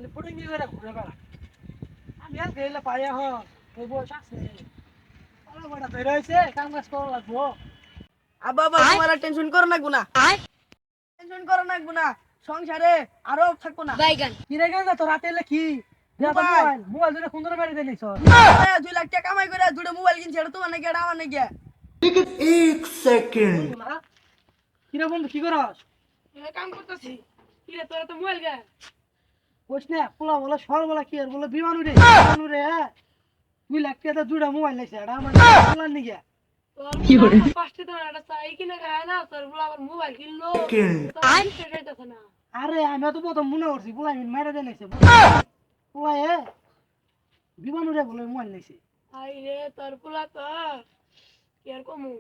খালি পুডিং করে ঘুরে বেড়া আমি আর গেলে পাইয়া হ ওই বস আছে ওরা বড় তৈরি হয়েছে কাম কাজ করা লাগবো আব্বা আব্বা তোমার টেনশন করো না গুনা টেনশন করো না গুনা সংসারে আরো থাকবো না কি রে গান তো রাতে এলে কি মোবাইল। মোবাইল দুটো সুন্দর বাড়ি দিলিস 2 লাখ টাকা কামাই করে দুটো মোবাইল কিনছে এটা তোমার নাকি এটা আমার নাকি বন্ধু না কি রে বন্ধু কি করস কাম করতেছি কি রে তোরা তো মোবাইল গে কইস না পোলা বলে সর বলা কি আর বলে বিমান উড়ে 2 লাখ টাকা দুটো মোবাইল লাইছে এটা আমার পোলার নিগে কি করে ফার্স্টে তো একটা চাই কিনে খায় না তোর বলা আবার মোবাইল কিনলো আই সেটাইতাছ না আরে আমি তো প্রথম মনে করছি পোলা আমি মাইরা দেন নাইছে পোলা এ বিমান উড়ে বলে মোবাইল লাইছে আই রে তোর পোলা তো কি আর কমু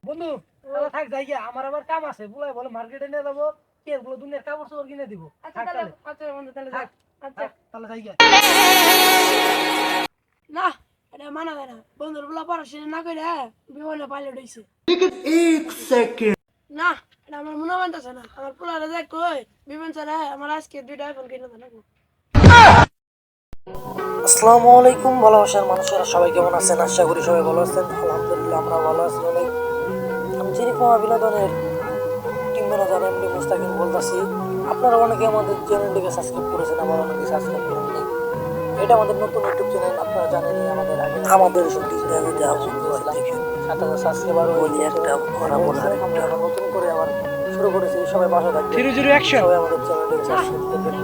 বন্ধু তাহলে থাক যাই গিয়া আমার আবার কাম আছে পোলা বলে মার্কেটে নিয়ে যাবো কে বলে দুনিয়ার কাপড় চোপড় কিনে দিব আচ্ছা তাহলে আচ্ছা বন্ধু তাহলে যাক আচ্ছা তাহলে যাই গিয়া না এটা মানা যায় না বন্ধুর বলা পড়াশোনা না করে বিমানে পাইলট হইছে না এটা আমার মনে মানতেছে না আমার পোলারে দেখ কই বিমান ছাড়া আমার আজকে 2টা আইফোন কিনে দেন আসসালামু আলাইকুম ভালোবাসার মানুষেরা সবাই কেমন আছেন আশা করি সবাই ভালো আছেন আলহামদুলিল্লাহ আমরা ভালো আছি অনেক আমি চিরিকমা বিনোদনের টিম ম্যানেজার এমডি মুস্তাকিম বলতেছি আপনারা অনেকে আমাদের চ্যানেলটিকে সাবস্ক্রাইব করেছেন আবার অনেকে সাবস্ক্রাইব করেননি এটা আমাদের নতুন ইউটিউব চ্যানেল আপনারা জানেনই আমাদের আগে আমাদের সাত হাজার সাবস্ক্রাইবার বলি একটা আমরা নতুন করে আবার শুরু করেছি সবাই পাশে থাকবেন 001 সবাই আমাদের চ্যানেলটিকে সাবস্ক্রাইব করবেন